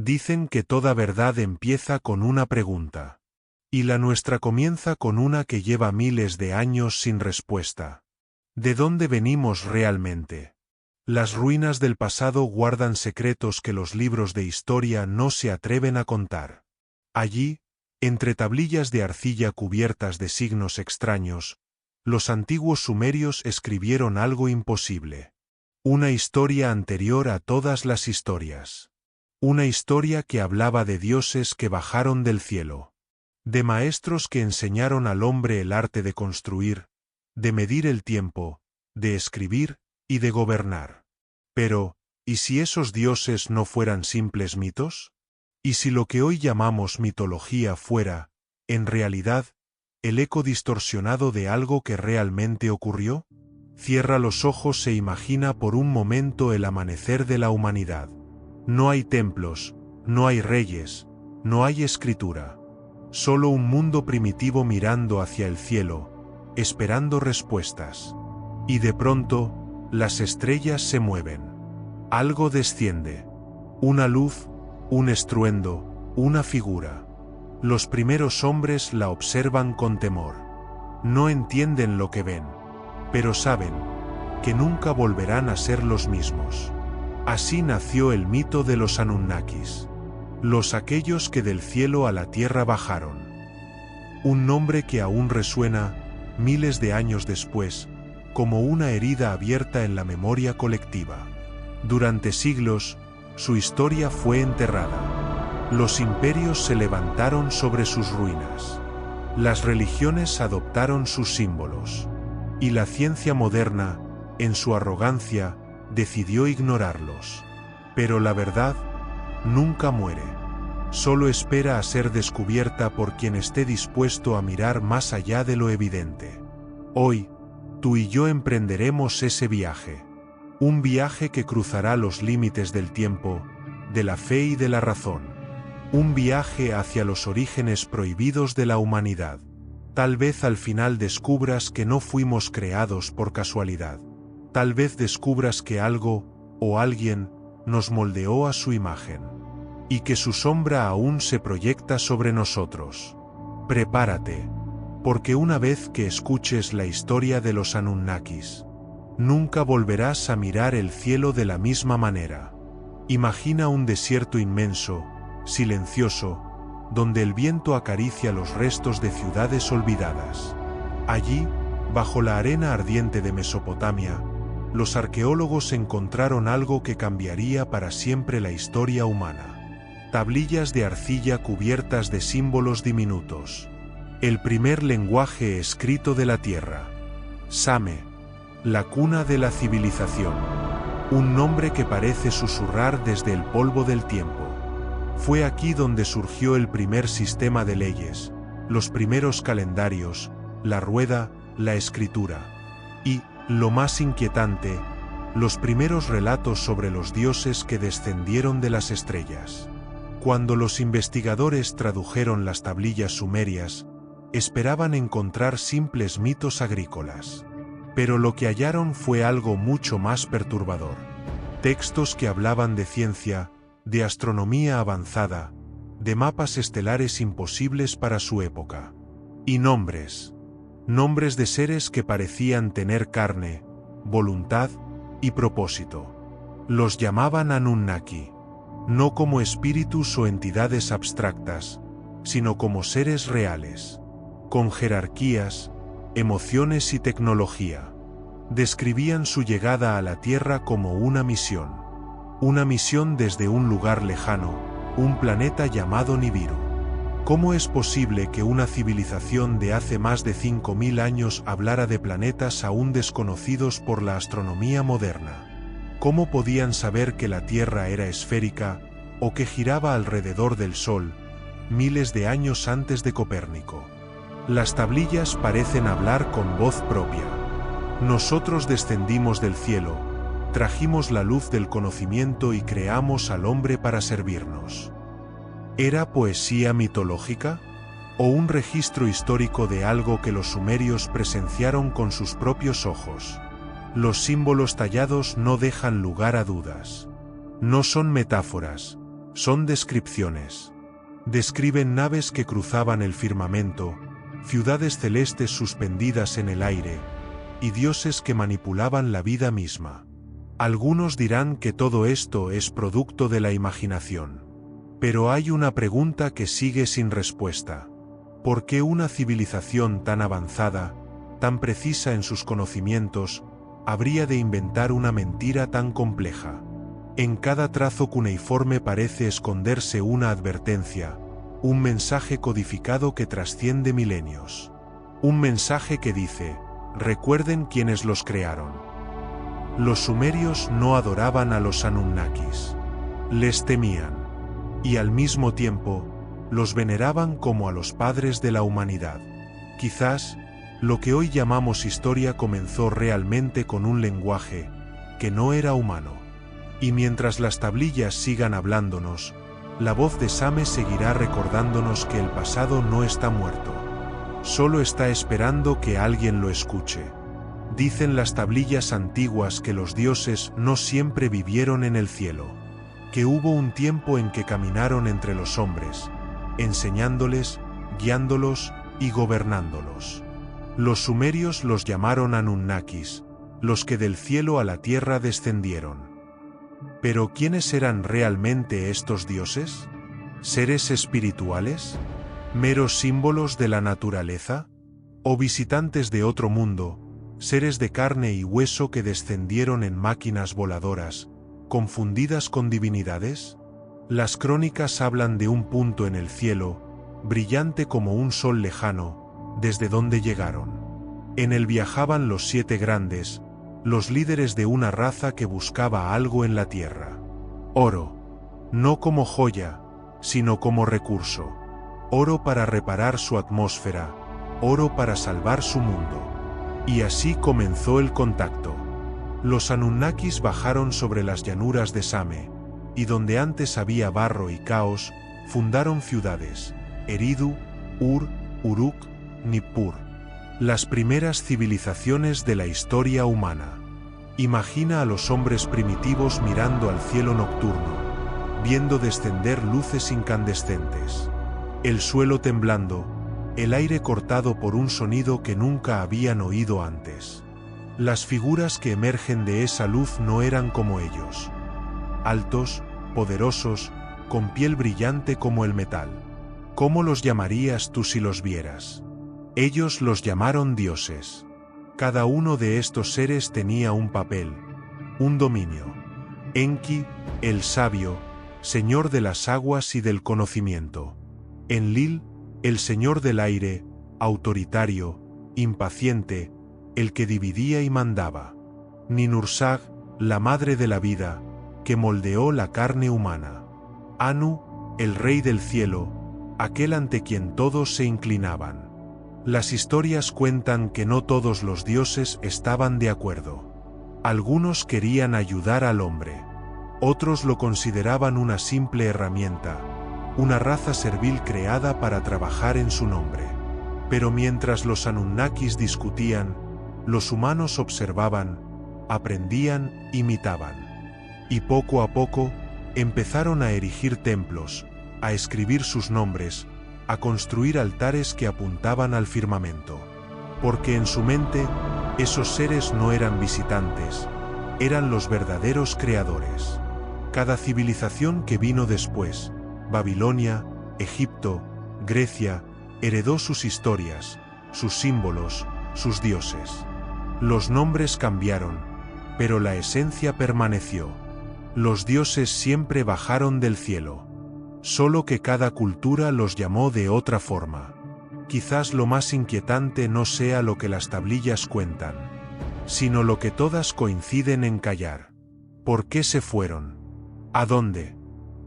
Dicen que toda verdad empieza con una pregunta. Y la nuestra comienza con una que lleva miles de años sin respuesta. ¿De dónde venimos realmente? Las ruinas del pasado guardan secretos que los libros de historia no se atreven a contar. Allí, entre tablillas de arcilla cubiertas de signos extraños, los antiguos sumerios escribieron algo imposible. Una historia anterior a todas las historias. Una historia que hablaba de dioses que bajaron del cielo. De maestros que enseñaron al hombre el arte de construir, de medir el tiempo, de escribir y de gobernar. Pero, ¿y si esos dioses no fueran simples mitos? ¿Y si lo que hoy llamamos mitología fuera, en realidad, el eco distorsionado de algo que realmente ocurrió? Cierra los ojos e imagina por un momento el amanecer de la humanidad. No hay templos, no hay reyes, no hay escritura. Solo un mundo primitivo mirando hacia el cielo, esperando respuestas. Y de pronto, las estrellas se mueven. Algo desciende. Una luz, un estruendo, una figura. Los primeros hombres la observan con temor. No entienden lo que ven, pero saben que nunca volverán a ser los mismos. Así nació el mito de los Anunnakis. Los aquellos que del cielo a la tierra bajaron. Un nombre que aún resuena, miles de años después, como una herida abierta en la memoria colectiva. Durante siglos, su historia fue enterrada. Los imperios se levantaron sobre sus ruinas. Las religiones adoptaron sus símbolos. Y la ciencia moderna, en su arrogancia, decidió ignorarlos. Pero la verdad nunca muere. Solo espera a ser descubierta por quien esté dispuesto a mirar más allá de lo evidente. Hoy, tú y yo emprenderemos ese viaje. Un viaje que cruzará los límites del tiempo, de la fe y de la razón. Un viaje hacia los orígenes prohibidos de la humanidad. Tal vez al final descubras que no fuimos creados por casualidad. Tal vez descubras que algo, o alguien, nos moldeó a su imagen. Y que su sombra aún se proyecta sobre nosotros. Prepárate, porque una vez que escuches la historia de los Anunnakis, nunca volverás a mirar el cielo de la misma manera. Imagina un desierto inmenso, silencioso, donde el viento acaricia los restos de ciudades olvidadas. Allí, bajo la arena ardiente de Mesopotamia, los arqueólogos encontraron algo que cambiaría para siempre la historia humana. Tablillas de arcilla cubiertas de símbolos diminutos. El primer lenguaje escrito de la Tierra. Same, la cuna de la civilización. Un nombre que parece susurrar desde el polvo del tiempo. Fue aquí donde surgió el primer sistema de leyes, los primeros calendarios, la rueda, la escritura. Y, lo más inquietante, los primeros relatos sobre los dioses que descendieron de las estrellas. Cuando los investigadores tradujeron las tablillas sumerias, esperaban encontrar simples mitos agrícolas. Pero lo que hallaron fue algo mucho más perturbador. Textos que hablaban de ciencia, de astronomía avanzada, de mapas estelares imposibles para su época. Y nombres. Nombres de seres que parecían tener carne, voluntad y propósito. Los llamaban Anunnaki, no como espíritus o entidades abstractas, sino como seres reales, con jerarquías, emociones y tecnología. Describían su llegada a la Tierra como una misión desde un lugar lejano, un planeta llamado Nibiru. ¿Cómo es posible que una civilización de hace más de 5000 años hablara de planetas aún desconocidos por la astronomía moderna? ¿Cómo podían saber que la Tierra era esférica o que giraba alrededor del Sol, miles de años antes de Copérnico? Las tablillas parecen hablar con voz propia. Nosotros descendimos del cielo, trajimos la luz del conocimiento y creamos al hombre para servirnos. ¿Era poesía mitológica? ¿O un registro histórico de algo que los sumerios presenciaron con sus propios ojos? Los símbolos tallados no dejan lugar a dudas. No son metáforas, Son descripciones. Describen naves que cruzaban el firmamento, ciudades celestes suspendidas en el aire, y dioses que manipulaban la vida misma. Algunos dirán que todo esto es producto de la imaginación. Pero hay una pregunta que sigue sin respuesta. ¿Por qué una civilización tan avanzada, tan precisa en sus conocimientos, habría de inventar una mentira tan compleja? En cada trazo cuneiforme parece esconderse una advertencia, un mensaje codificado que trasciende milenios. Un mensaje que dice: recuerden quienes los crearon. Los sumerios no adoraban a los Anunnakis. Les temían. Y al mismo tiempo, los veneraban como a los padres de la humanidad. Quizás, lo que hoy llamamos historia comenzó realmente con un lenguaje que no era humano. Y mientras las tablillas sigan hablándonos, la voz de Same seguirá recordándonos que el pasado no está muerto. Solo está esperando que alguien lo escuche. Dicen las tablillas antiguas que los dioses no siempre vivieron en el cielo, que hubo un tiempo en que caminaron entre los hombres, enseñándoles, guiándolos y gobernándolos. Los sumerios los llamaron Anunnakis, los que del cielo a la tierra descendieron. ¿Pero quiénes eran realmente estos dioses? ¿Seres espirituales? ¿Meros símbolos de la naturaleza? ¿O visitantes de otro mundo, seres de carne y hueso que descendieron en máquinas voladoras, confundidas con divinidades? Las crónicas hablan de un punto en el cielo, brillante como un sol lejano, desde donde llegaron. En él viajaban los 7 grandes, los líderes de una raza que buscaba algo en la tierra. Oro. No como joya, sino como recurso. Oro para reparar su atmósfera, oro para salvar su mundo. Y así comenzó el contacto. Los Anunnakis bajaron sobre las llanuras de Same, y donde antes había barro y caos, fundaron ciudades: Eridu, Ur, Uruk, Nippur. Las primeras civilizaciones de la historia humana. Imagina a los hombres primitivos mirando al cielo nocturno, viendo descender luces incandescentes. El suelo temblando, el aire cortado por un sonido que nunca habían oído antes. Las figuras que emergen de esa luz no eran como ellos. Altos, poderosos, con piel brillante como el metal. ¿Cómo los llamarías tú si los vieras? Ellos los llamaron dioses. Cada uno de estos seres tenía un papel, un dominio. Enki, el sabio, señor de las aguas y del conocimiento. Enlil, el señor del aire, autoritario, impaciente, el que dividía y mandaba. Ninursag, la madre de la vida, que moldeó la carne humana. Anu, el rey del cielo, aquel ante quien todos se inclinaban. Las historias cuentan que no todos los dioses estaban de acuerdo. Algunos querían ayudar al hombre. Otros lo consideraban una simple herramienta, una raza servil creada para trabajar en su nombre. Pero mientras los Anunnakis discutían, los humanos observaban, aprendían, imitaban. Y poco a poco, empezaron a erigir templos, a escribir sus nombres, a construir altares que apuntaban al firmamento. Porque en su mente, esos seres no eran visitantes, eran los verdaderos creadores. Cada civilización que vino después, Babilonia, Egipto, Grecia, heredó sus historias, sus símbolos, sus dioses. Los nombres cambiaron, pero la esencia permaneció. Los dioses siempre bajaron del cielo. Solo que cada cultura los llamó de otra forma. Quizás lo más inquietante no sea lo que las tablillas cuentan, sino lo que todas coinciden en callar. ¿Por qué se fueron? ¿A dónde?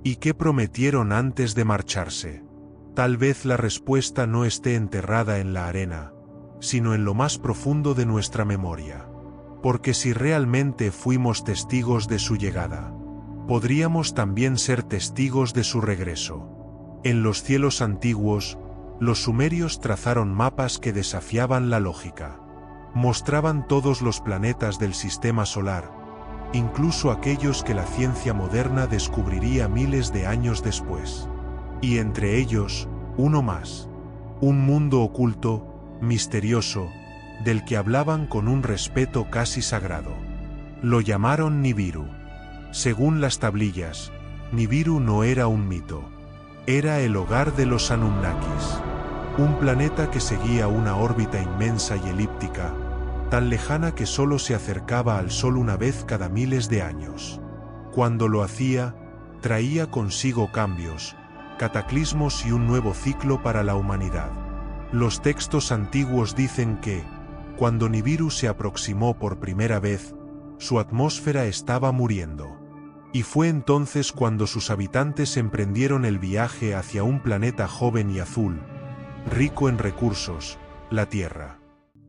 ¿Y qué prometieron antes de marcharse? Tal vez la respuesta no esté enterrada en la arena, sino en lo más profundo de nuestra memoria. Porque si realmente fuimos testigos de su llegada, podríamos también ser testigos de su regreso. En los cielos antiguos, los sumerios trazaron mapas que desafiaban la lógica. Mostraban todos los planetas del sistema solar, incluso aquellos que la ciencia moderna descubriría miles de años después. Y entre ellos, uno más. Un mundo oculto, misterioso, del que hablaban con un respeto casi sagrado. Lo llamaron Nibiru. Según las tablillas, Nibiru no era un mito. Era el hogar de los Anunnakis. Un planeta que seguía una órbita inmensa y elíptica, tan lejana que solo se acercaba al Sol una vez cada miles de años. Cuando lo hacía, traía consigo cambios, cataclismos y un nuevo ciclo para la humanidad. Los textos antiguos dicen que, cuando Nibiru se aproximó por primera vez, su atmósfera estaba muriendo. Y fue entonces cuando sus habitantes emprendieron el viaje hacia un planeta joven y azul, rico en recursos, la Tierra.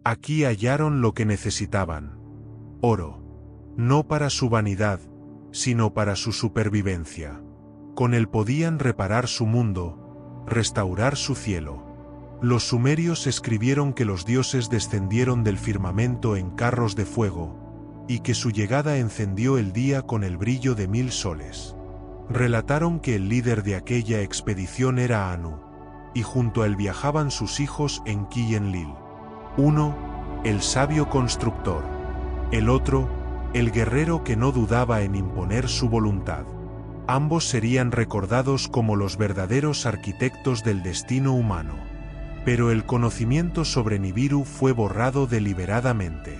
Aquí hallaron lo que necesitaban: oro. No para su vanidad, sino para su supervivencia. Con él podían reparar su mundo, restaurar su cielo. Los sumerios escribieron que los dioses descendieron del firmamento en carros de fuego, y que su llegada encendió el día con el brillo de 1000 soles. Relataron que el líder de aquella expedición era Anu, y junto a él viajaban sus hijos Enki y Enlil. Uno, el sabio constructor; el otro, el guerrero que no dudaba en imponer su voluntad. Ambos serían recordados como los verdaderos arquitectos del destino humano. Pero el conocimiento sobre Nibiru fue borrado deliberadamente.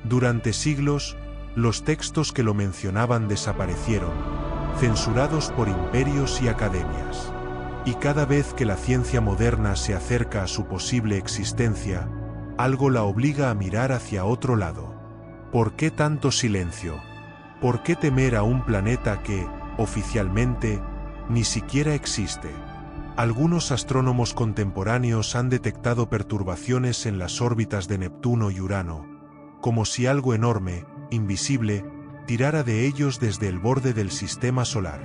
Durante siglos, los textos que lo mencionaban desaparecieron, censurados por imperios y academias. Y cada vez que la ciencia moderna se acerca a su posible existencia, algo la obliga a mirar hacia otro lado. ¿Por qué tanto silencio? ¿Por qué temer a un planeta que, oficialmente, ni siquiera existe? Algunos astrónomos contemporáneos han detectado perturbaciones en las órbitas de Neptuno y Urano, como si algo enorme, invisible, tirara de ellos desde el borde del sistema solar.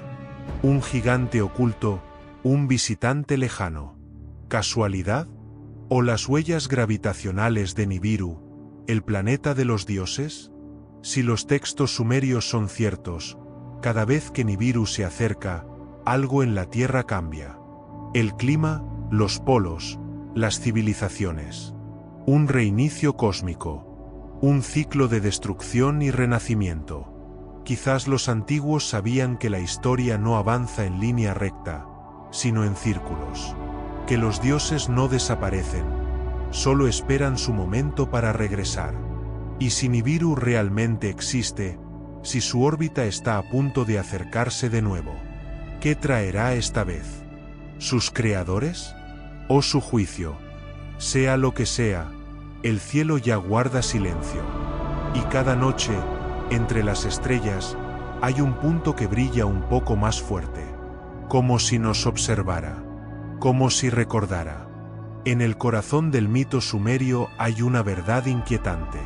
Un gigante oculto, un visitante lejano. ¿Casualidad? ¿O las huellas gravitacionales de Nibiru, el planeta de los dioses? Si los textos sumerios son ciertos, cada vez que Nibiru se acerca, algo en la Tierra cambia. El clima, los polos, las civilizaciones. Un reinicio cósmico. Un ciclo de destrucción y renacimiento. Quizás los antiguos sabían que la historia no avanza en línea recta, sino en círculos. Que los dioses no desaparecen, solo esperan su momento para regresar. Y si Nibiru realmente existe, si su órbita está a punto de acercarse de nuevo, ¿qué traerá esta vez? ¿Sus creadores? ¿O su juicio? Sea lo que sea, el cielo ya guarda silencio. Y cada noche, entre las estrellas, hay un punto que brilla un poco más fuerte. Como si nos observara. Como si recordara. En el corazón del mito sumerio hay una verdad inquietante.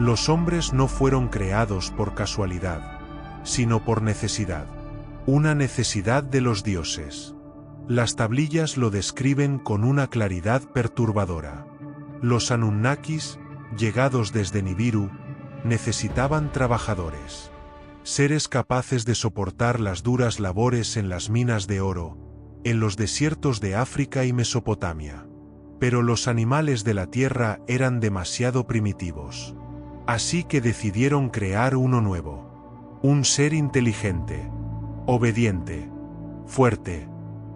Los hombres no fueron creados por casualidad, sino por necesidad. Una necesidad de los dioses. Las tablillas lo describen con una claridad perturbadora. Los Anunnakis, llegados desde Nibiru, necesitaban trabajadores. Seres capaces de soportar las duras labores en las minas de oro, en los desiertos de África y Mesopotamia. Pero los animales de la tierra eran demasiado primitivos. Así que decidieron crear uno nuevo. Un ser inteligente, obediente, fuerte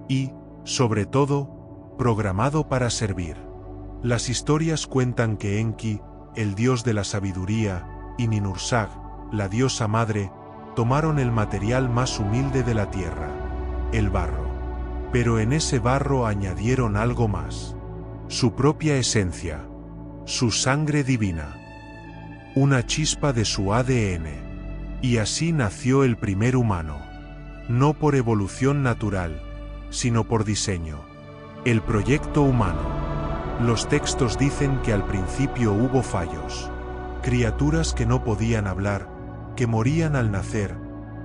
y, sobre todo, programado para servir. Las historias cuentan que Enki, el dios de la sabiduría, y Ninursag, la diosa madre, tomaron el material más humilde de la tierra, el barro. Pero en ese barro añadieron algo más. Su propia esencia. Su sangre divina. Una chispa de su ADN. Y así nació el primer humano. No por evolución natural, sino por diseño. El proyecto humano. Los textos dicen que al principio hubo fallos. Criaturas que no podían hablar, que morían al nacer,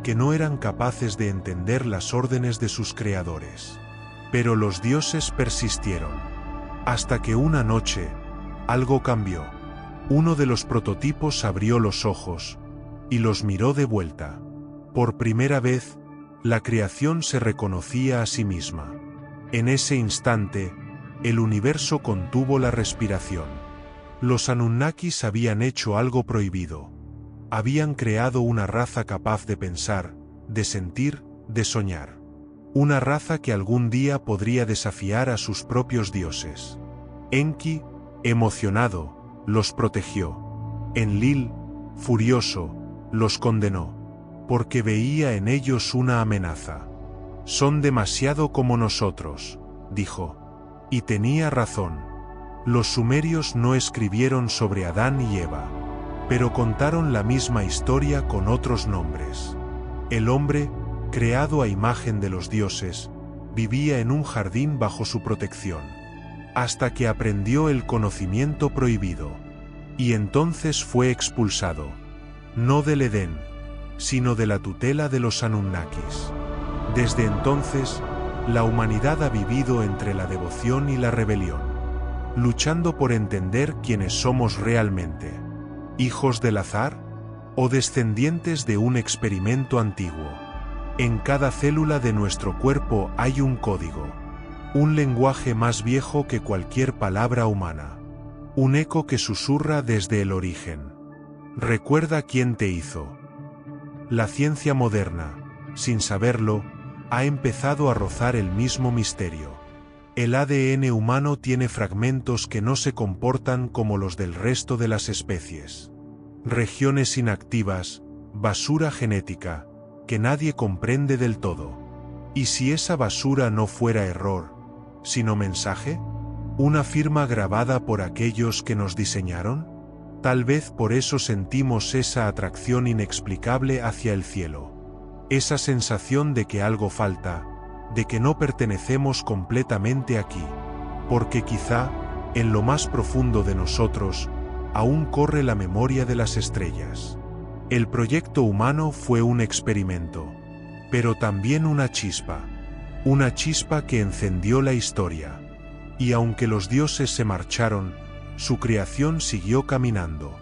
que no eran capaces de entender las órdenes de sus creadores. Pero los dioses persistieron. Hasta que una noche, algo cambió. Uno de los prototipos abrió los ojos, y los miró de vuelta. Por primera vez, la creación se reconocía a sí misma. En ese instante, el universo contuvo la respiración. Los Anunnakis habían hecho algo prohibido. Habían creado una raza capaz de pensar, de sentir, de soñar. Una raza que algún día podría desafiar a sus propios dioses. Enki, emocionado, los protegió. Enlil, furioso, los condenó, porque veía en ellos una amenaza. Son demasiado como nosotros, dijo. Y tenía razón. Los sumerios no escribieron sobre Adán y Eva, pero contaron la misma historia con otros nombres. El hombre, creado a imagen de los dioses, vivía en un jardín bajo su protección, hasta que aprendió el conocimiento prohibido, y entonces fue expulsado, no del Edén, sino de la tutela de los Anunnakis. Desde entonces, la humanidad ha vivido entre la devoción y la rebelión, luchando por entender quiénes somos realmente, hijos del azar o descendientes de un experimento antiguo. En cada célula de nuestro cuerpo hay un código, un lenguaje más viejo que cualquier palabra humana, un eco que susurra desde el origen. Recuerda quién te hizo. La ciencia moderna, sin saberlo, ha empezado a rozar el mismo misterio. El ADN humano tiene fragmentos que no se comportan como los del resto de las especies. Regiones inactivas, basura genética, que nadie comprende del todo. ¿Y si esa basura no fuera error, sino mensaje? ¿Una firma grabada por aquellos que nos diseñaron? Tal vez por eso sentimos esa atracción inexplicable hacia el cielo. Esa sensación de que algo falta, de que no pertenecemos completamente aquí, porque quizá, en lo más profundo de nosotros, aún corre la memoria de las estrellas. El proyecto humano fue un experimento, pero también una chispa que encendió la historia. Y aunque los dioses se marcharon, su creación siguió caminando.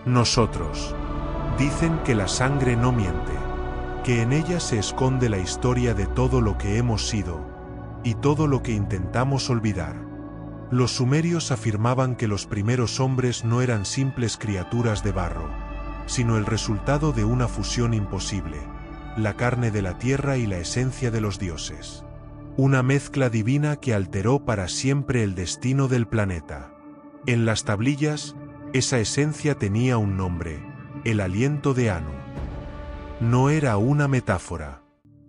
Nosotros. Dicen que la sangre no miente, que en ella se esconde la historia de todo lo que hemos sido, y todo lo que intentamos olvidar. Los sumerios afirmaban que los primeros hombres no eran simples criaturas de barro, sino el resultado de una fusión imposible, la carne de la tierra y la esencia de los dioses. Una mezcla divina que alteró para siempre el destino del planeta. En las tablillas, esa esencia tenía un nombre, el aliento de Anu. No era una metáfora.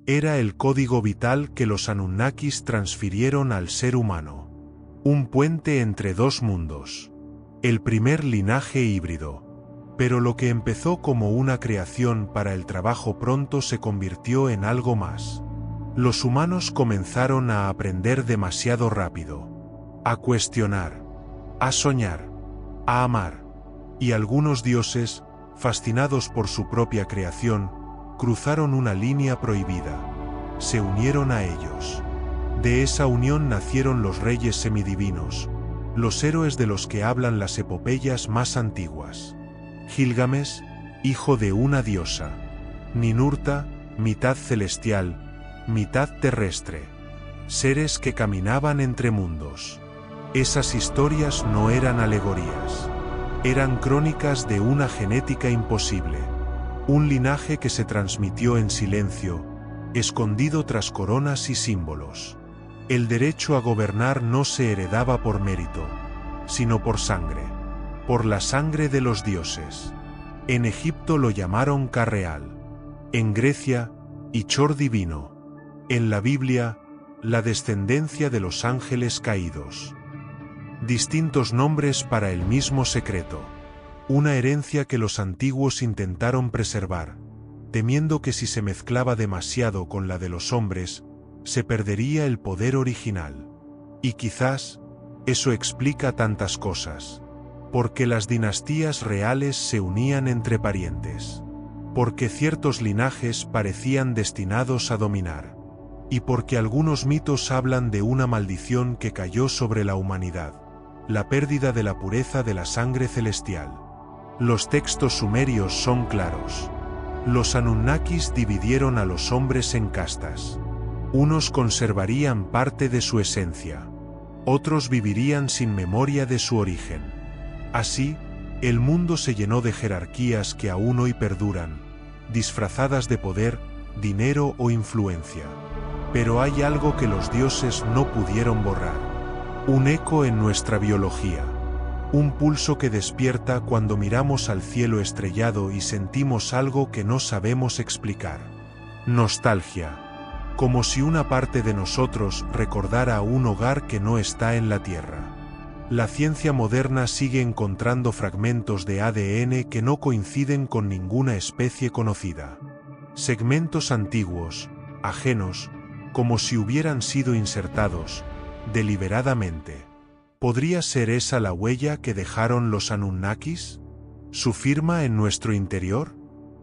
Era el código vital que los Anunnakis transfirieron al ser humano. Un puente entre dos mundos. El primer linaje híbrido. Pero lo que empezó como una creación para el trabajo pronto se convirtió en algo más. Los humanos comenzaron a aprender demasiado rápido. A cuestionar. A soñar. A amar. Y algunos dioses, fascinados por su propia creación, cruzaron una línea prohibida. Se unieron a ellos. De esa unión nacieron los reyes semidivinos, los héroes de los que hablan las epopeyas más antiguas. Gilgamesh, hijo de una diosa. Ninurta, mitad celestial, mitad terrestre. Seres que caminaban entre mundos. Esas historias no eran alegorías. Eran crónicas de una genética imposible. Un linaje que se transmitió en silencio, escondido tras coronas y símbolos. El derecho a gobernar no se heredaba por mérito, sino por sangre. Por la sangre de los dioses. En Egipto lo llamaron Ca-Real. En Grecia, Ichor divino. En la Biblia, la descendencia de los ángeles caídos. Distintos nombres para el mismo secreto. Una herencia que los antiguos intentaron preservar, temiendo que si se mezclaba demasiado con la de los hombres, se perdería el poder original. Y quizás, eso explica tantas cosas. Porque las dinastías reales se unían entre parientes. Porque ciertos linajes parecían destinados a dominar. Y porque algunos mitos hablan de una maldición que cayó sobre la humanidad. La pérdida de la pureza de la sangre celestial. Los textos sumerios son claros. Los Anunnakis dividieron a los hombres en castas. Unos conservarían parte de su esencia. Otros vivirían sin memoria de su origen. Así, el mundo se llenó de jerarquías que aún hoy perduran, disfrazadas de poder, dinero o influencia. Pero hay algo que los dioses no pudieron borrar. Un eco en nuestra biología. Un pulso que despierta cuando miramos al cielo estrellado y sentimos algo que no sabemos explicar. Nostalgia. Como si una parte de nosotros recordara un hogar que no está en la Tierra. La ciencia moderna sigue encontrando fragmentos de ADN que no coinciden con ninguna especie conocida. Segmentos antiguos, ajenos, como si hubieran sido insertados, deliberadamente. ¿Podría ser esa la huella que dejaron los Anunnakis? ¿Su firma en nuestro interior?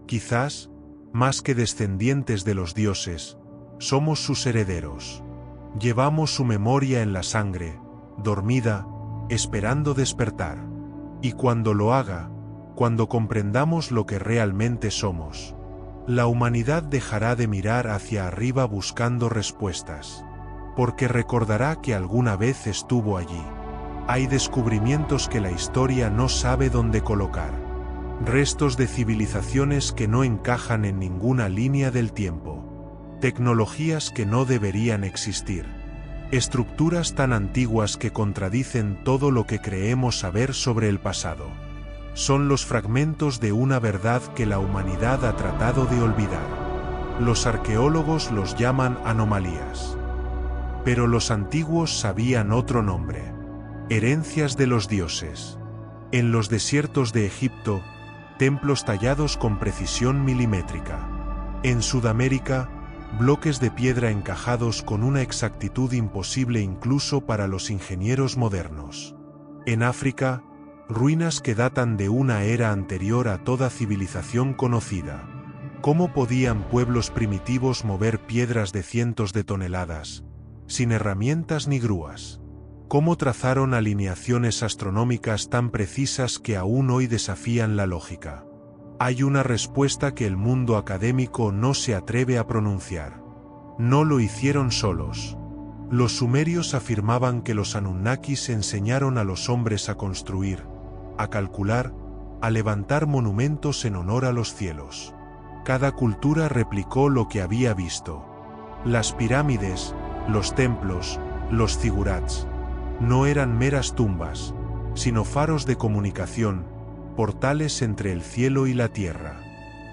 Quizás, más que descendientes de los dioses, somos sus herederos. Llevamos su memoria en la sangre, dormida, esperando despertar. Y cuando lo haga, cuando comprendamos lo que realmente somos, la humanidad dejará de mirar hacia arriba buscando respuestas. Porque recordará que alguna vez estuvo allí. Hay descubrimientos que la historia no sabe dónde colocar. Restos de civilizaciones que no encajan en ninguna línea del tiempo. Tecnologías que no deberían existir. Estructuras tan antiguas que contradicen todo lo que creemos saber sobre el pasado. Son los fragmentos de una verdad que la humanidad ha tratado de olvidar. Los arqueólogos los llaman anomalías. Pero los antiguos sabían otro nombre. Herencias de los dioses. En los desiertos de Egipto, templos tallados con precisión milimétrica. En Sudamérica, bloques de piedra encajados con una exactitud imposible incluso para los ingenieros modernos. En África, ruinas que datan de una era anterior a toda civilización conocida. ¿Cómo podían pueblos primitivos mover piedras de cientos de toneladas, sin herramientas ni grúas? ¿Cómo trazaron alineaciones astronómicas tan precisas que aún hoy desafían la lógica? Hay una respuesta que el mundo académico no se atreve a pronunciar. No lo hicieron solos. Los sumerios afirmaban que los Anunnakis enseñaron a los hombres a construir, a calcular, a levantar monumentos en honor a los cielos. Cada cultura replicó lo que había visto. Las pirámides, los templos, los zigurats, no eran meras tumbas, sino faros de comunicación, portales entre el cielo y la tierra.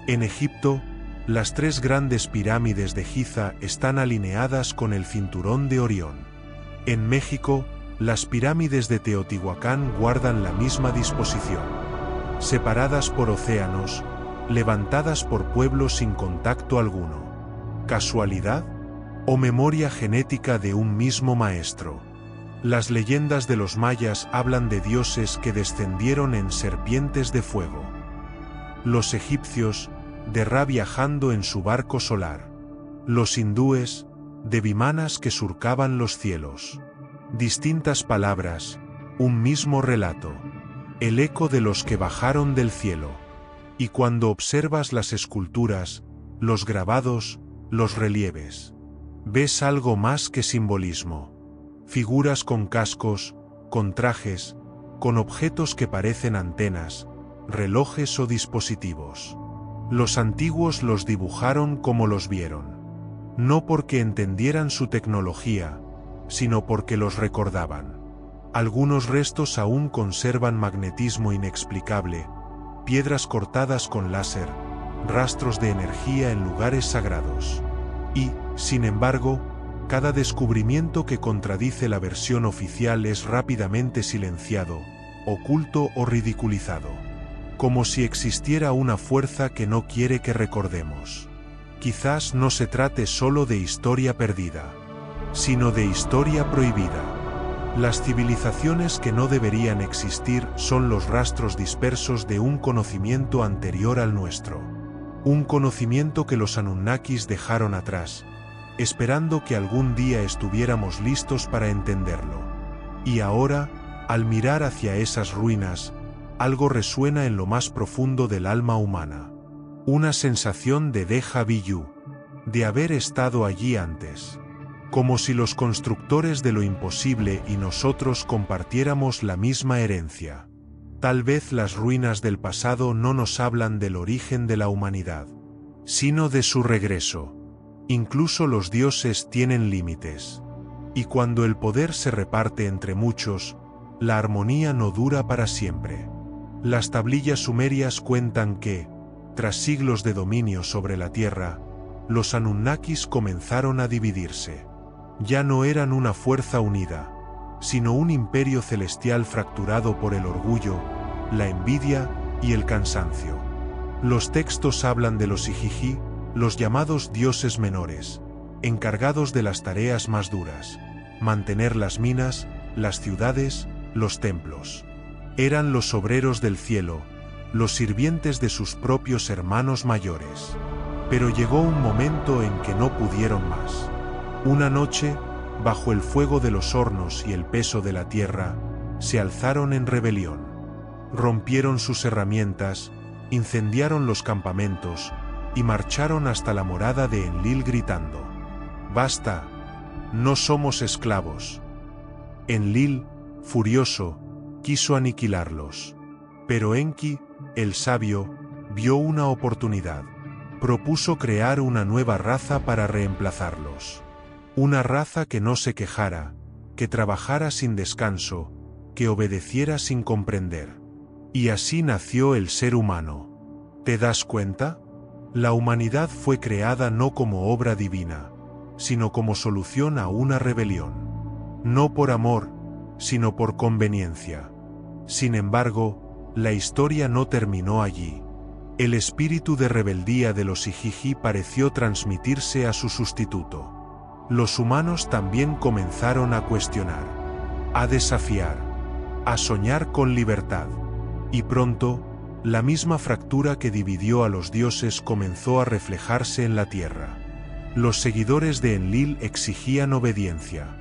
En Egipto, las 3 grandes pirámides de Giza están alineadas con el cinturón de Orión. En México, las pirámides de Teotihuacán guardan la misma disposición. Separadas por océanos, levantadas por pueblos sin contacto alguno. ¿Casualidad? ¿O memoria genética de un mismo maestro? Las leyendas de los mayas hablan de dioses que descendieron en serpientes de fuego. Los egipcios, de Ra viajando en su barco solar. Los hindúes, de vimanas que surcaban los cielos. Distintas palabras, un mismo relato. El eco de los que bajaron del cielo. Y cuando observas las esculturas, los grabados, los relieves, ves algo más que simbolismo. Figuras con cascos, con trajes, con objetos que parecen antenas, relojes o dispositivos. Los antiguos los dibujaron como los vieron. No porque entendieran su tecnología, sino porque los recordaban. Algunos restos aún conservan magnetismo inexplicable, piedras cortadas con láser, rastros de energía en lugares sagrados. Y, sin embargo, cada descubrimiento que contradice la versión oficial es rápidamente silenciado, oculto o ridiculizado. Como si existiera una fuerza que no quiere que recordemos. Quizás no se trate solo de historia perdida, sino de historia prohibida. Las civilizaciones que no deberían existir son los rastros dispersos de un conocimiento anterior al nuestro. Un conocimiento que los Anunnakis dejaron atrás, esperando que algún día estuviéramos listos para entenderlo. Y ahora, al mirar hacia esas ruinas, algo resuena en lo más profundo del alma humana. Una sensación de déjà vu, de haber estado allí antes. Como si los constructores de lo imposible y nosotros compartiéramos la misma herencia. Tal vez las ruinas del pasado no nos hablan del origen de la humanidad, sino de su regreso. Incluso los dioses tienen límites. Y cuando el poder se reparte entre muchos, la armonía no dura para siempre. Las tablillas sumerias cuentan que, tras siglos de dominio sobre la tierra, los Anunnakis comenzaron a dividirse. Ya no eran una fuerza unida, sino un imperio celestial fracturado por el orgullo, la envidia y el cansancio. Los textos hablan de los Igigi, los llamados dioses menores, encargados de las tareas más duras: mantener las minas, las ciudades, los templos. Eran los obreros del cielo, los sirvientes de sus propios hermanos mayores. Pero llegó un momento en que no pudieron más. Una noche, bajo el fuego de los hornos y el peso de la tierra, se alzaron en rebelión. Rompieron sus herramientas, incendiaron los campamentos y marcharon hasta la morada de Enlil gritando: «¡Basta! No somos esclavos». Enlil, furioso, quiso aniquilarlos. Pero Enki, el sabio, vio una oportunidad. Propuso crear una nueva raza para reemplazarlos. Una raza que no se quejara, que trabajara sin descanso, que obedeciera sin comprender. Y así nació el ser humano. ¿Te das cuenta? La humanidad fue creada no como obra divina, sino como solución a una rebelión. No por amor, sino por conveniencia. Sin embargo, la historia no terminó allí. El espíritu de rebeldía de los Igigi pareció transmitirse a su sustituto. Los humanos también comenzaron a cuestionar, a desafiar, a soñar con libertad. Y pronto, la misma fractura que dividió a los dioses comenzó a reflejarse en la tierra. Los seguidores de Enlil exigían obediencia.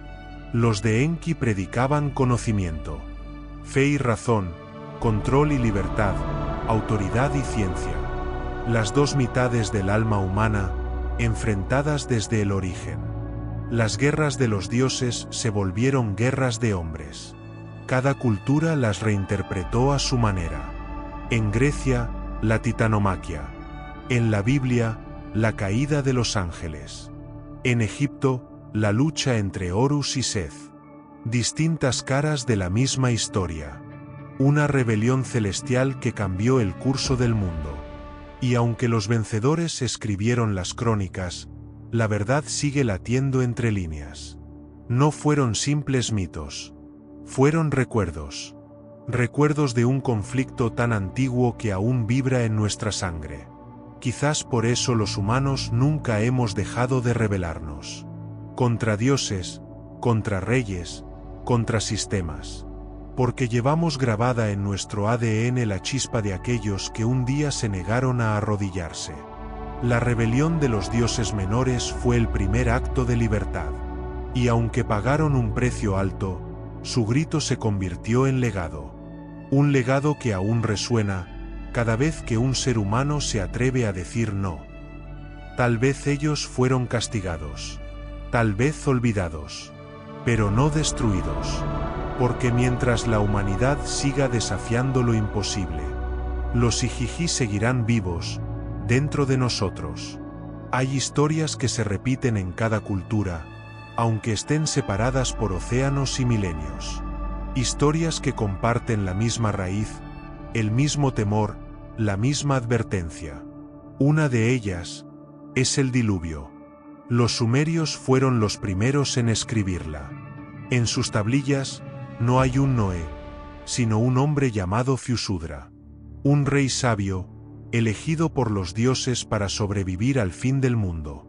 Los de Enki predicaban conocimiento, fe y razón, control y libertad, autoridad y ciencia. Las dos mitades del alma humana, enfrentadas desde el origen. Las guerras de los dioses se volvieron guerras de hombres. Cada cultura las reinterpretó a su manera. En Grecia, la titanomaquia. En la Biblia, la caída de los ángeles. En Egipto, la lucha entre Horus y Seth. Distintas caras de la misma historia. Una rebelión celestial que cambió el curso del mundo. Y aunque los vencedores escribieron las crónicas, la verdad sigue latiendo entre líneas. No fueron simples mitos. Fueron recuerdos. Recuerdos de un conflicto tan antiguo que aún vibra en nuestra sangre. Quizás por eso los humanos nunca hemos dejado de rebelarnos. Contra dioses, contra reyes, contra sistemas. Porque llevamos grabada en nuestro ADN la chispa de aquellos que un día se negaron a arrodillarse. La rebelión de los dioses menores fue el primer acto de libertad. Y aunque pagaron un precio alto, su grito se convirtió en legado. Un legado que aún resuena cada vez que un ser humano se atreve a decir no. Tal vez ellos fueron castigados. Tal vez olvidados. Pero no destruidos. Porque mientras la humanidad siga desafiando lo imposible, los Igigi seguirán vivos, dentro de nosotros. Hay historias que se repiten en cada cultura, aunque estén separadas por océanos y milenios. Historias que comparten la misma raíz, el mismo temor, la misma advertencia. Una de ellas es el diluvio. Los sumerios fueron los primeros en escribirla. En sus tablillas no hay un Noé, sino un hombre llamado Fiusudra. Un rey sabio, elegido por los dioses para sobrevivir al fin del mundo.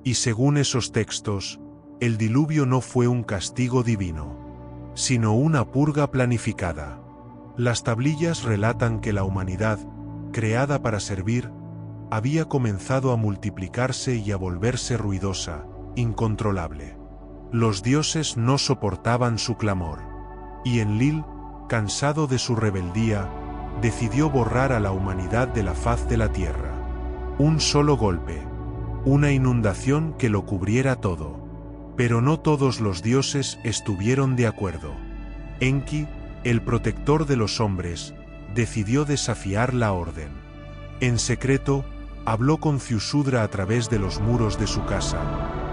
Y según esos textos, el diluvio no fue un castigo divino, sino una purga planificada. Las tablillas relatan que la humanidad, creada para servir, había comenzado a multiplicarse y a volverse ruidosa, incontrolable. Los dioses no soportaban su clamor. Y Enlil, cansado de su rebeldía, decidió borrar a la humanidad de la faz de la tierra. Un solo golpe. Una inundación que lo cubriera todo. Pero no todos los dioses estuvieron de acuerdo. Enki, el protector de los hombres, decidió desafiar la orden. En secreto, habló con Ziusudra a través de los muros de su casa,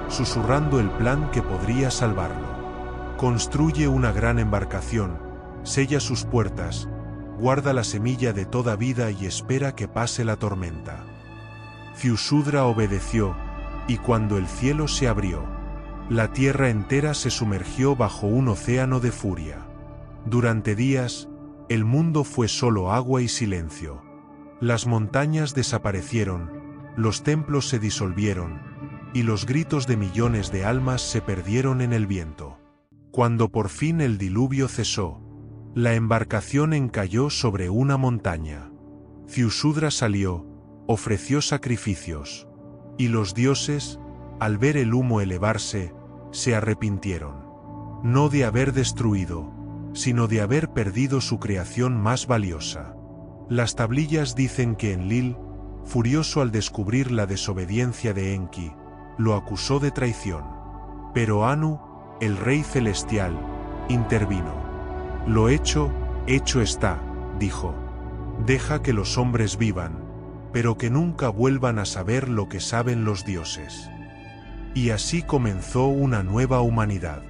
susurrando el plan que podría salvarlo. Construye una gran embarcación, sella sus puertas, guarda la semilla de toda vida y espera que pase la tormenta. Ziusudra obedeció, y cuando el cielo se abrió, la tierra entera se sumergió bajo un océano de furia. Durante días, el mundo fue solo agua y silencio. Las montañas desaparecieron, los templos se disolvieron, y los gritos de millones de almas se perdieron en el viento. Cuando por fin el diluvio cesó, la embarcación encalló sobre una montaña. Ziusudra salió, ofreció sacrificios, y los dioses, al ver el humo elevarse, se arrepintieron. No de haber destruido, sino de haber perdido su creación más valiosa. Las tablillas dicen que Enlil, furioso al descubrir la desobediencia de Enki, lo acusó de traición. Pero Anu, el rey celestial, intervino. Lo hecho está, dijo. Deja que los hombres vivan, pero que nunca vuelvan a saber lo que saben los dioses. Y así comenzó una nueva humanidad,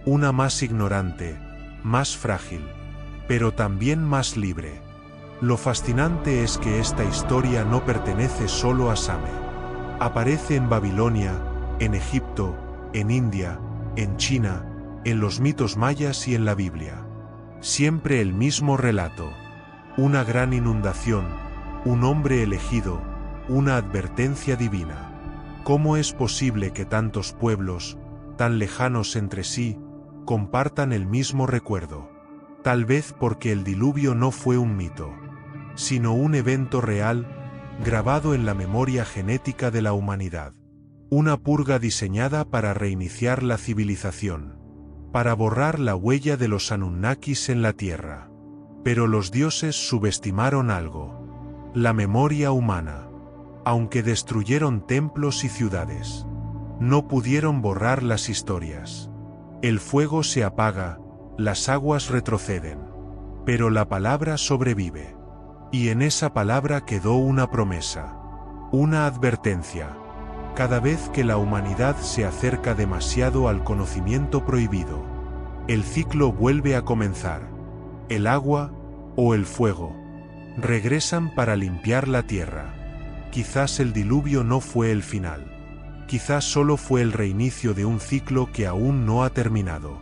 una más ignorante, más frágil, pero también más libre. Lo fascinante es que esta historia no pertenece solo a Same. Aparece en Babilonia, en Egipto, en India, en China, en los mitos mayas y en la Biblia. Siempre el mismo relato. Una gran inundación, un hombre elegido, una advertencia divina. ¿Cómo es posible que tantos pueblos, tan lejanos entre sí, compartan el mismo recuerdo? Tal vez porque el diluvio no fue un mito, sino un evento real, grabado en la memoria genética de la humanidad. Una purga diseñada para reiniciar la civilización, para borrar la huella de los Anunnakis en la Tierra. Pero los dioses subestimaron algo: la memoria humana. Aunque destruyeron templos y ciudades, no pudieron borrar las historias. El fuego se apaga, las aguas retroceden, pero la palabra sobrevive. Y en esa palabra quedó una promesa, una advertencia. Cada vez que la humanidad se acerca demasiado al conocimiento prohibido, el ciclo vuelve a comenzar. El agua, o el fuego, regresan para limpiar la tierra. Quizás el diluvio no fue el final. Quizás solo fue el reinicio de un ciclo que aún no ha terminado.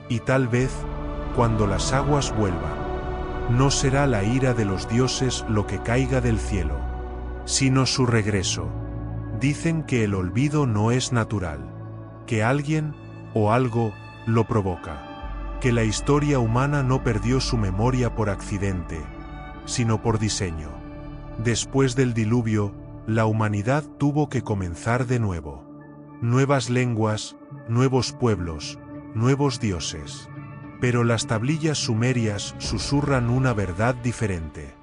Y tal vez, cuando las aguas vuelvan, no será la ira de los dioses lo que caiga del cielo, sino su regreso. Dicen que el olvido no es natural, que alguien, o algo, lo provoca. Que la historia humana no perdió su memoria por accidente, sino por diseño. Después del diluvio, la humanidad tuvo que comenzar de nuevo. Nuevas lenguas, nuevos pueblos, nuevos dioses. Pero las tablillas sumerias susurran una verdad diferente.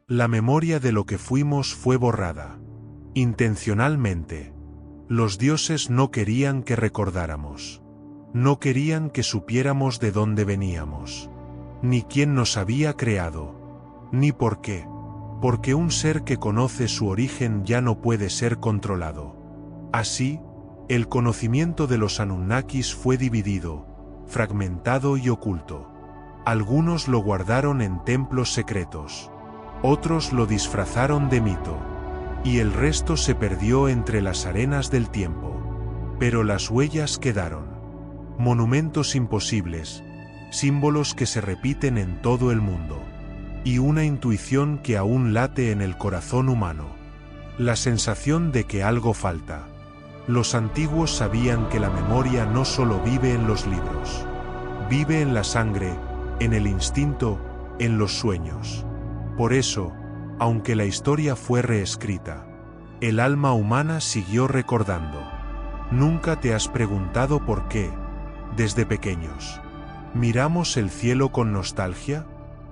La memoria de lo que fuimos fue borrada. Intencionalmente. Los dioses no querían que recordáramos. No querían que supiéramos de dónde veníamos. Ni quién nos había creado. Ni por qué. Porque un ser que conoce su origen ya no puede ser controlado. Así, el conocimiento de los Anunnakis fue dividido, fragmentado y oculto. Algunos lo guardaron en templos secretos. Otros lo disfrazaron de mito. Y el resto se perdió entre las arenas del tiempo. Pero las huellas quedaron. Monumentos imposibles, símbolos que se repiten en todo el mundo. Y una intuición que aún late en el corazón humano. La sensación de que algo falta. Los antiguos sabían que la memoria no solo vive en los libros. Vive en la sangre, en el instinto, en los sueños. Por eso, aunque la historia fue reescrita, el alma humana siguió recordando. ¿Nunca te has preguntado por qué, desde pequeños, miramos el cielo con nostalgia?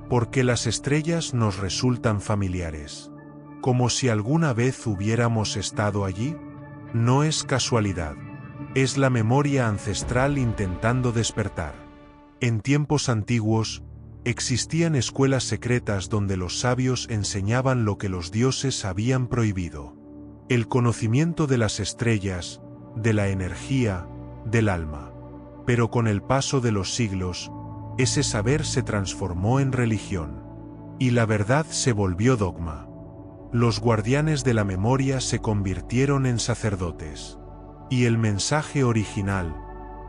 Porque las estrellas nos resultan familiares. como si alguna vez hubiéramos estado allí. No es casualidad. Es la memoria ancestral intentando despertar. En tiempos antiguos, existían escuelas secretas donde los sabios enseñaban lo que los dioses habían prohibido. El conocimiento de las estrellas, de la energía, del alma. Pero con el paso de los siglos, ese saber se transformó en religión. Y la verdad se volvió dogma. Los guardianes de la memoria se convirtieron en sacerdotes. Y el mensaje original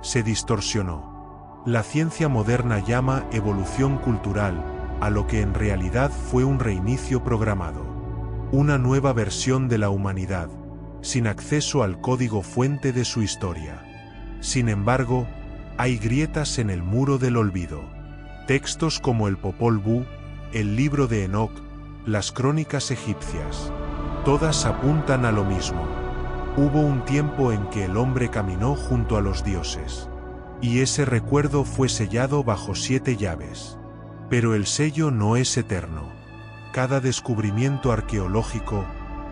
se distorsionó. La ciencia moderna llama evolución cultural a lo que en realidad fue un reinicio programado. Una nueva versión de la humanidad, sin acceso al código fuente de su historia. Sin embargo, hay grietas en el muro del olvido. Textos como el Popol Vuh, el libro de Enoc, las crónicas egipcias, todas apuntan a lo mismo. Hubo un tiempo en que el hombre caminó junto a los dioses. Y ese recuerdo fue sellado bajo 7 llaves. Pero el sello no es eterno. Cada descubrimiento arqueológico,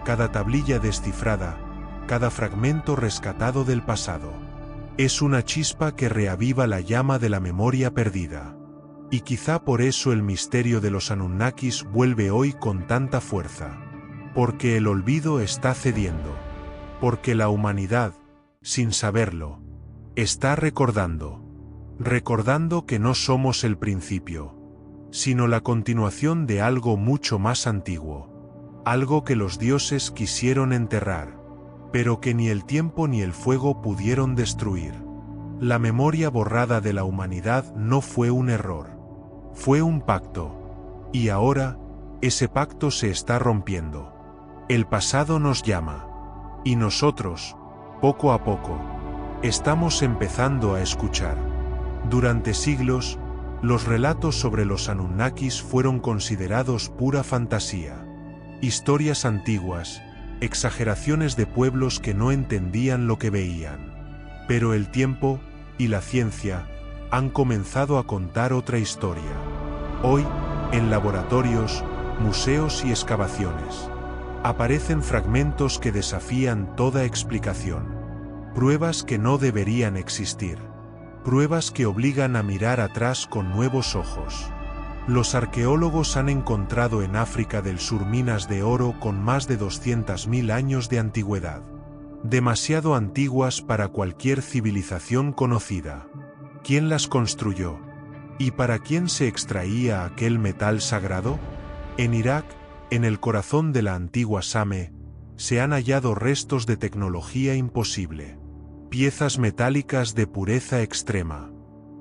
cada tablilla descifrada, cada fragmento rescatado del pasado, es una chispa que reaviva la llama de la memoria perdida. Y quizá por eso el misterio de los Anunnakis vuelve hoy con tanta fuerza. Porque el olvido está cediendo. Porque la humanidad, sin saberlo, está recordando. Recordando que no somos el principio, sino la continuación de algo mucho más antiguo. Algo que los dioses quisieron enterrar, pero que ni el tiempo ni el fuego pudieron destruir. La memoria borrada de la humanidad no fue un error. Fue un pacto. Y ahora, ese pacto se está rompiendo. El pasado nos llama. Y nosotros, poco a poco, estamos empezando a escuchar. Durante siglos, los relatos sobre los Anunnakis fueron considerados pura fantasía. Historias antiguas, exageraciones de pueblos que no entendían lo que veían. Pero el tiempo y la ciencia han comenzado a contar otra historia. Hoy, en laboratorios, museos y excavaciones, aparecen fragmentos que desafían toda explicación. Pruebas que no deberían existir. Pruebas que obligan a mirar atrás con nuevos ojos. Los arqueólogos han encontrado en África del Sur minas de oro con más de 200.000 años de antigüedad. Demasiado antiguas para cualquier civilización conocida. ¿Quién las construyó? ¿Y para quién se extraía aquel metal sagrado? En Irak, en el corazón de la antigua Same, se han hallado restos de tecnología imposible. Piezas metálicas de pureza extrema.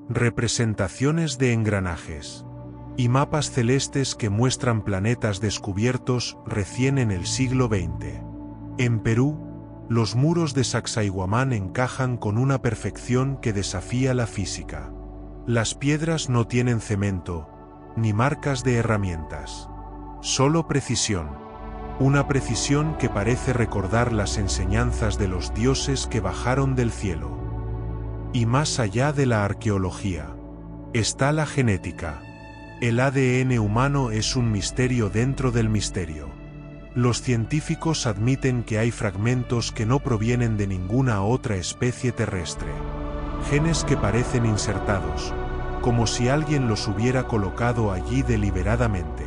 Representaciones de engranajes. Y mapas celestes que muestran planetas descubiertos recién en el siglo XX. En Perú, los muros de Sacsayhuamán encajan con una perfección que desafía la física. Las piedras no tienen cemento, ni marcas de herramientas. Solo precisión. Una precisión que parece recordar las enseñanzas de los dioses que bajaron del cielo. Y más allá de la arqueología, está la genética. El ADN humano es un misterio dentro del misterio. Los científicos admiten que hay fragmentos que no provienen de ninguna otra especie terrestre. Genes que parecen insertados, como si alguien los hubiera colocado allí deliberadamente.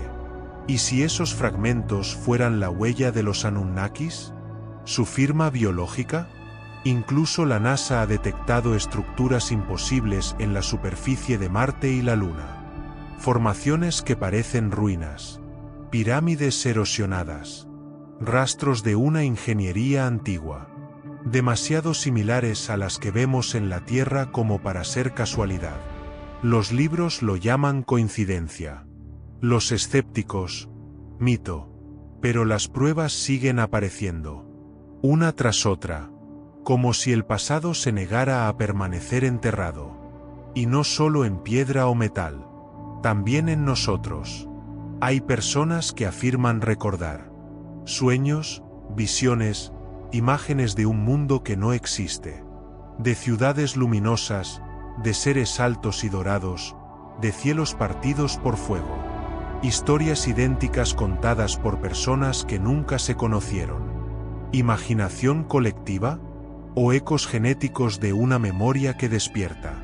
¿Y si esos fragmentos fueran la huella de los Anunnakis? ¿Su firma biológica? Incluso la NASA ha detectado estructuras imposibles en la superficie de Marte y la Luna. Formaciones que parecen ruinas. Pirámides erosionadas. Rastros de una ingeniería antigua. Demasiado similares a las que vemos en la Tierra como para ser casualidad. Los libros lo llaman coincidencia. Los escépticos, mito. Pero las pruebas siguen apareciendo. Una tras otra. Como si el pasado se negara a permanecer enterrado. Y no solo en piedra o metal. También en nosotros. Hay personas que afirman recordar. Sueños, visiones, imágenes de un mundo que no existe. De ciudades luminosas, de seres altos y dorados, de cielos partidos por fuego. Historias idénticas contadas por personas que nunca se conocieron. ¿Imaginación colectiva? ¿O ecos genéticos de una memoria que despierta?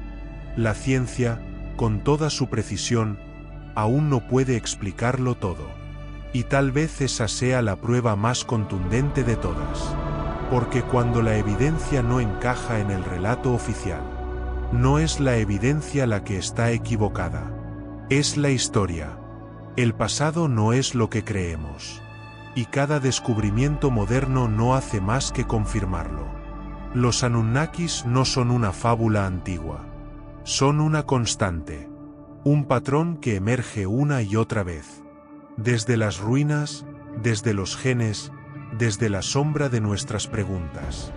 La ciencia, con toda su precisión, aún no puede explicarlo todo. Y tal vez esa sea la prueba más contundente de todas. Porque cuando la evidencia no encaja en el relato oficial, no es la evidencia la que está equivocada. Es la historia. El pasado no es lo que creemos. Y cada descubrimiento moderno no hace más que confirmarlo. Los Anunnakis no son una fábula antigua. Son una constante. Un patrón que emerge una y otra vez. Desde las ruinas, desde los genes, desde la sombra de nuestras preguntas.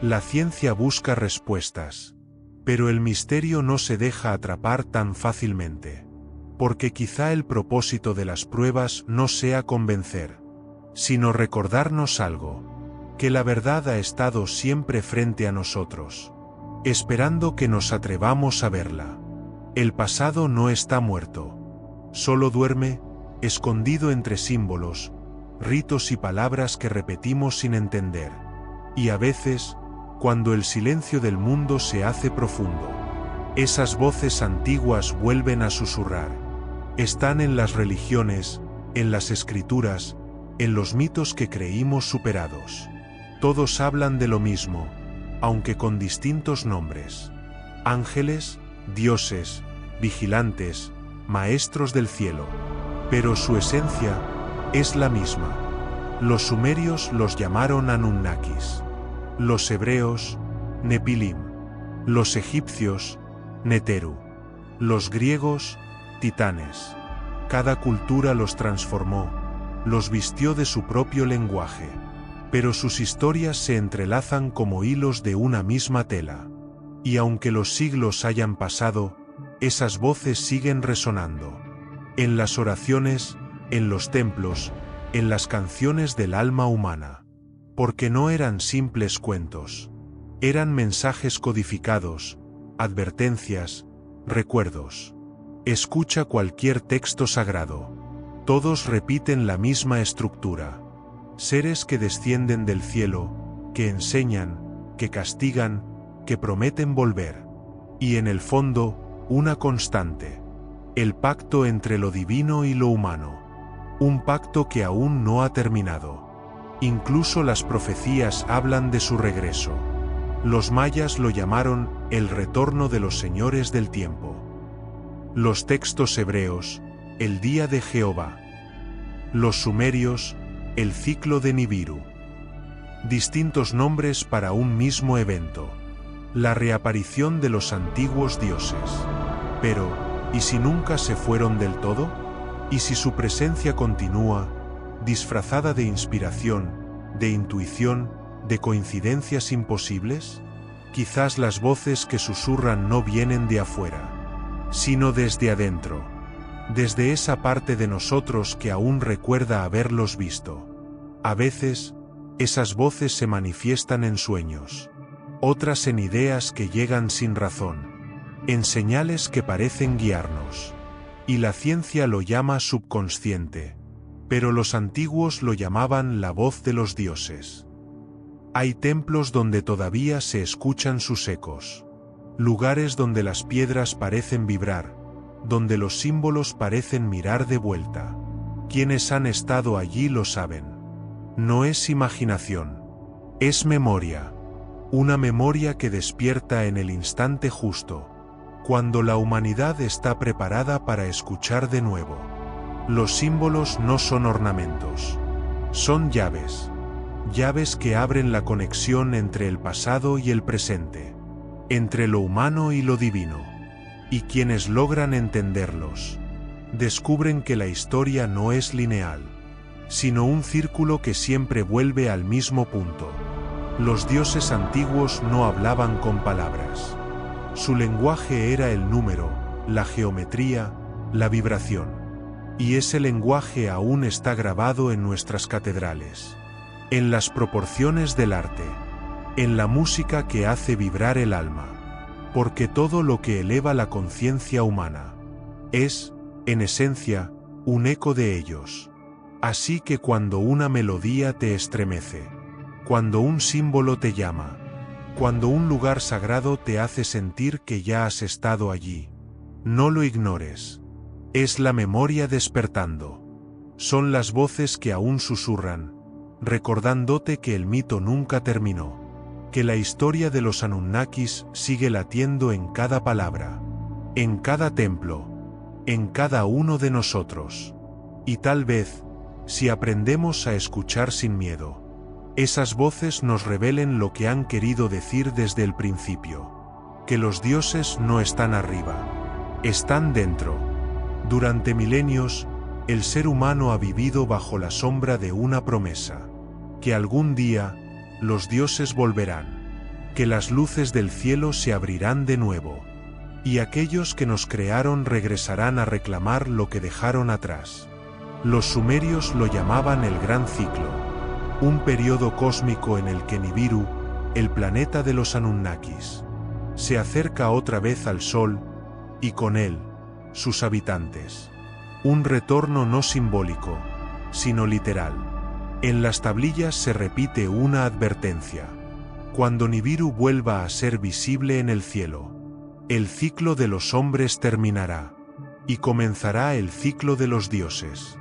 La ciencia busca respuestas. Pero el misterio no se deja atrapar tan fácilmente. Porque quizá el propósito de las pruebas no sea convencer, sino recordarnos algo, que la verdad ha estado siempre frente a nosotros, esperando que nos atrevamos a verla. El pasado no está muerto, solo duerme, escondido entre símbolos, ritos y palabras que repetimos sin entender. Y a veces, cuando el silencio del mundo se hace profundo, esas voces antiguas vuelven a susurrar. Están en las religiones, en las escrituras, en los mitos que creímos superados. Todos hablan de lo mismo, aunque con distintos nombres. Ángeles, dioses, vigilantes, maestros del cielo. Pero su esencia es la misma. Los sumerios los llamaron Anunnakis. Los hebreos, Nepilim. Los egipcios, Neteru. Los griegos, titanes. Cada cultura los transformó, los vistió de su propio lenguaje. Pero sus historias se entrelazan como hilos de una misma tela. Y aunque los siglos hayan pasado, esas voces siguen resonando. En las oraciones, en los templos, en las canciones del alma humana. Porque no eran simples cuentos. Eran mensajes codificados, advertencias, recuerdos. Escucha cualquier texto sagrado. Todos repiten la misma estructura. Seres que descienden del cielo, que enseñan, que castigan, que prometen volver. Y en el fondo, una constante. El pacto entre lo divino y lo humano. Un pacto que aún no ha terminado. Incluso las profecías hablan de su regreso. Los mayas lo llamaron el retorno de los señores del tiempo. Los textos hebreos, el día de Jehová. Los sumerios, el ciclo de Nibiru. Distintos nombres para un mismo evento. La reaparición de los antiguos dioses. Pero, ¿y si nunca se fueron del todo? ¿Y si su presencia continúa, disfrazada de inspiración, de intuición, de coincidencias imposibles? Quizás las voces que susurran no vienen de afuera, sino desde adentro, desde esa parte de nosotros que aún recuerda haberlos visto. A veces, esas voces se manifiestan en sueños, otras en ideas que llegan sin razón, en señales que parecen guiarnos. Y la ciencia lo llama subconsciente, pero los antiguos lo llamaban la voz de los dioses. Hay templos donde todavía se escuchan sus ecos, lugares donde las piedras parecen vibrar, donde los símbolos parecen mirar de vuelta. Quienes han estado allí lo saben. No es imaginación, es memoria. Una memoria que despierta en el instante justo, cuando la humanidad está preparada para escuchar de nuevo. Los símbolos no son ornamentos, son llaves. Llaves que abren la conexión entre el pasado y el presente, entre lo humano y lo divino. Y quienes logran entenderlos, descubren que la historia no es lineal, sino un círculo que siempre vuelve al mismo punto. Los dioses antiguos no hablaban con palabras. Su lenguaje era el número, la geometría, la vibración. Y ese lenguaje aún está grabado en nuestras catedrales, en las proporciones del arte, en la música que hace vibrar el alma. Porque todo lo que eleva la conciencia humana es, en esencia, un eco de ellos. Así que cuando una melodía te estremece, cuando un símbolo te llama, cuando un lugar sagrado te hace sentir que ya has estado allí, no lo ignores. Es la memoria despertando. Son las voces que aún susurran, recordándote que el mito nunca terminó, que la historia de los Anunnakis sigue latiendo en cada palabra, en cada templo, en cada uno de nosotros. Y tal vez, si aprendemos a escuchar sin miedo, esas voces nos revelen lo que han querido decir desde el principio, que los dioses no están arriba, están dentro. Durante milenios, el ser humano ha vivido bajo la sombra de una promesa, que algún día, los dioses volverán, que las luces del cielo se abrirán de nuevo, y aquellos que nos crearon regresarán a reclamar lo que dejaron atrás. Los sumerios lo llamaban el Gran Ciclo, un periodo cósmico en el que Nibiru, el planeta de los Anunnakis, se acerca otra vez al Sol, y con él, sus habitantes. Un retorno no simbólico, sino literal. En las tablillas se repite una advertencia. Cuando Nibiru vuelva a ser visible en el cielo, el ciclo de los hombres terminará, y comenzará el ciclo de los dioses.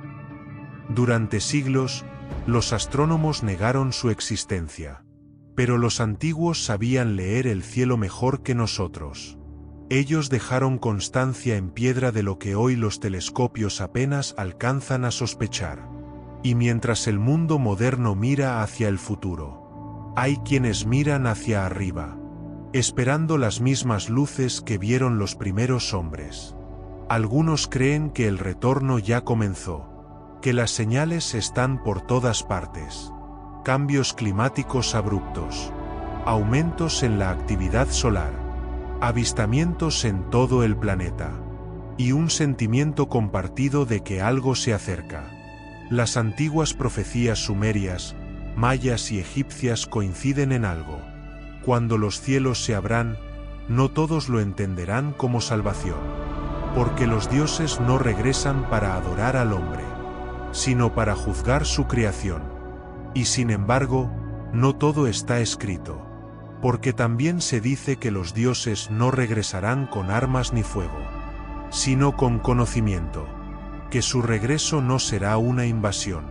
Durante siglos, los astrónomos negaron su existencia, pero los antiguos sabían leer el cielo mejor que nosotros. Ellos dejaron constancia en piedra de lo que hoy los telescopios apenas alcanzan a sospechar. Y mientras el mundo moderno mira hacia el futuro, hay quienes miran hacia arriba, esperando las mismas luces que vieron los primeros hombres. Algunos creen que el retorno ya comenzó, que las señales están por todas partes. Cambios climáticos abruptos, aumentos en la actividad solar, avistamientos en todo el planeta, y un sentimiento compartido de que algo se acerca. Las antiguas profecías sumerias, mayas y egipcias coinciden en algo. Cuando los cielos se abran, no todos lo entenderán como salvación, porque los dioses no regresan para adorar al hombre, sino para juzgar su creación. Y sin embargo, no todo está escrito, porque también se dice que los dioses no regresarán con armas ni fuego, sino con conocimiento, que su regreso no será una invasión,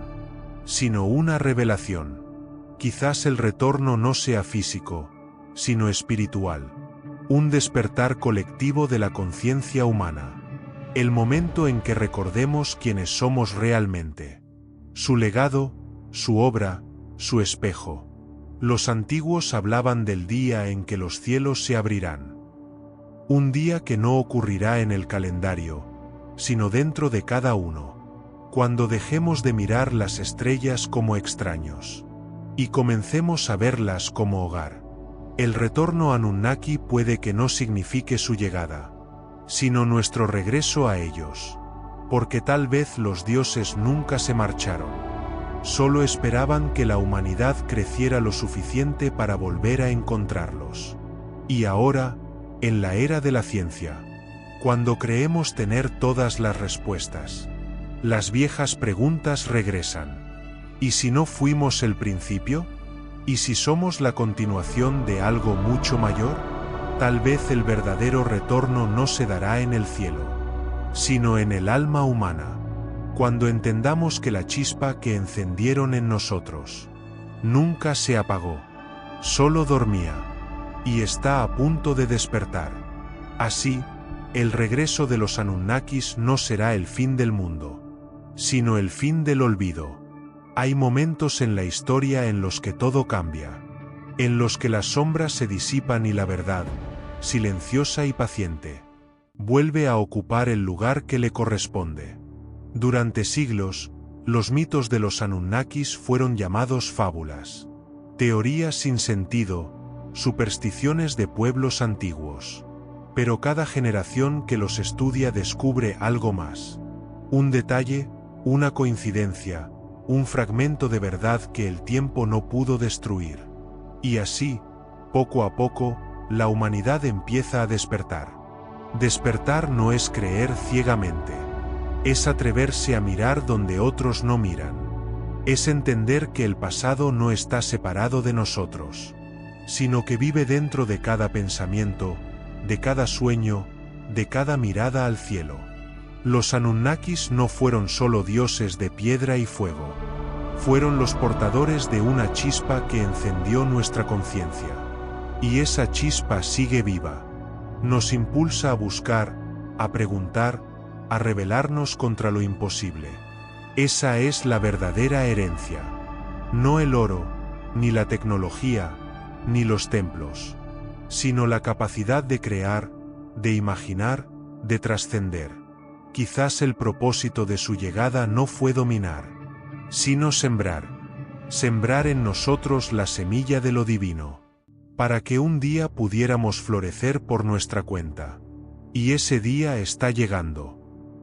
sino una revelación. Quizás el retorno no sea físico, sino espiritual, un despertar colectivo de la conciencia humana. El momento en que recordemos quiénes somos realmente, su legado, su obra, su espejo. Los antiguos hablaban del día en que los cielos se abrirán. Un día que no ocurrirá en el calendario, sino dentro de cada uno, cuando dejemos de mirar las estrellas como extraños, y comencemos a verlas como hogar. El retorno a Anunnaki puede que no signifique su llegada, sino nuestro regreso a ellos, porque tal vez los dioses nunca se marcharon, solo esperaban que la humanidad creciera lo suficiente para volver a encontrarlos. Y ahora, en la era de la ciencia, cuando creemos tener todas las respuestas, las viejas preguntas regresan. ¿Y si no fuimos el principio? ¿Y si somos la continuación de algo mucho mayor? Tal vez el verdadero retorno no se dará en el cielo, sino en el alma humana, cuando entendamos que la chispa que encendieron en nosotros nunca se apagó, solo dormía, y está a punto de despertar. Así, el regreso de los Anunnakis no será el fin del mundo, sino el fin del olvido. Hay momentos en la historia en los que todo cambia, en los que las sombras se disipan y la verdad, silenciosa y paciente, vuelve a ocupar el lugar que le corresponde. Durante siglos, los mitos de los Anunnakis fueron llamados fábulas, teorías sin sentido, supersticiones de pueblos antiguos. Pero cada generación que los estudia descubre algo más. Un detalle, una coincidencia, un fragmento de verdad que el tiempo no pudo destruir. Y así, poco a poco, la humanidad empieza a despertar. Despertar no es creer ciegamente. Es atreverse a mirar donde otros no miran. Es entender que el pasado no está separado de nosotros, sino que vive dentro de cada pensamiento, de cada sueño, de cada mirada al cielo. Los Anunnakis no fueron solo dioses de piedra y fuego. Fueron los portadores de una chispa que encendió nuestra conciencia. Y esa chispa sigue viva. Nos impulsa a buscar, a preguntar, a rebelarnos contra lo imposible. Esa es la verdadera herencia. No el oro, ni la tecnología, ni los templos, sino la capacidad de crear, de imaginar, de trascender. Quizás el propósito de su llegada no fue dominar, sino sembrar. Sembrar en nosotros la semilla de lo divino, para que un día pudiéramos florecer por nuestra cuenta. Y ese día está llegando,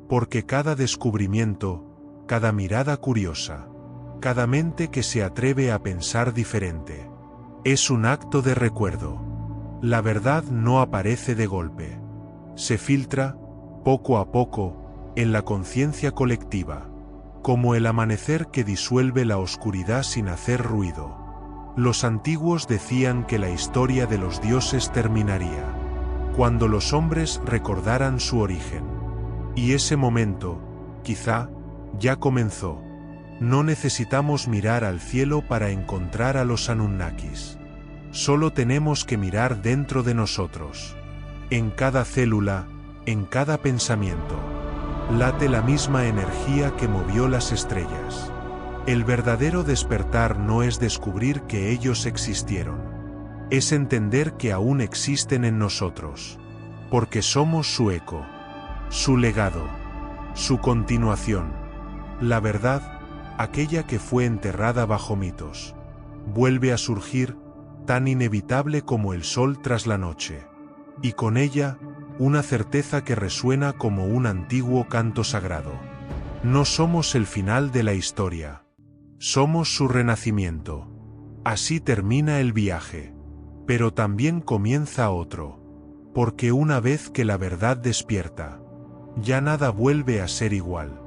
porque cada descubrimiento, cada mirada curiosa, cada mente que se atreve a pensar diferente, es un acto de recuerdo. La verdad no aparece de golpe. Se filtra, poco a poco, en la conciencia colectiva, como el amanecer que disuelve la oscuridad sin hacer ruido. Los antiguos decían que la historia de los dioses terminaría cuando los hombres recordaran su origen. Y ese momento, quizá, ya comenzó. No necesitamos mirar al cielo para encontrar a los Anunnakis. Solo tenemos que mirar dentro de nosotros. En cada célula, en cada pensamiento, late la misma energía que movió las estrellas. El verdadero despertar no es descubrir que ellos existieron. Es entender que aún existen en nosotros. Porque somos su eco, su legado, su continuación. La verdad, aquella que fue enterrada bajo mitos, vuelve a surgir, tan inevitable como el sol tras la noche. Y con ella, una certeza que resuena como un antiguo canto sagrado. No somos el final de la historia. Somos su renacimiento. Así termina el viaje. Pero también comienza otro. Porque una vez que la verdad despierta, ya nada vuelve a ser igual.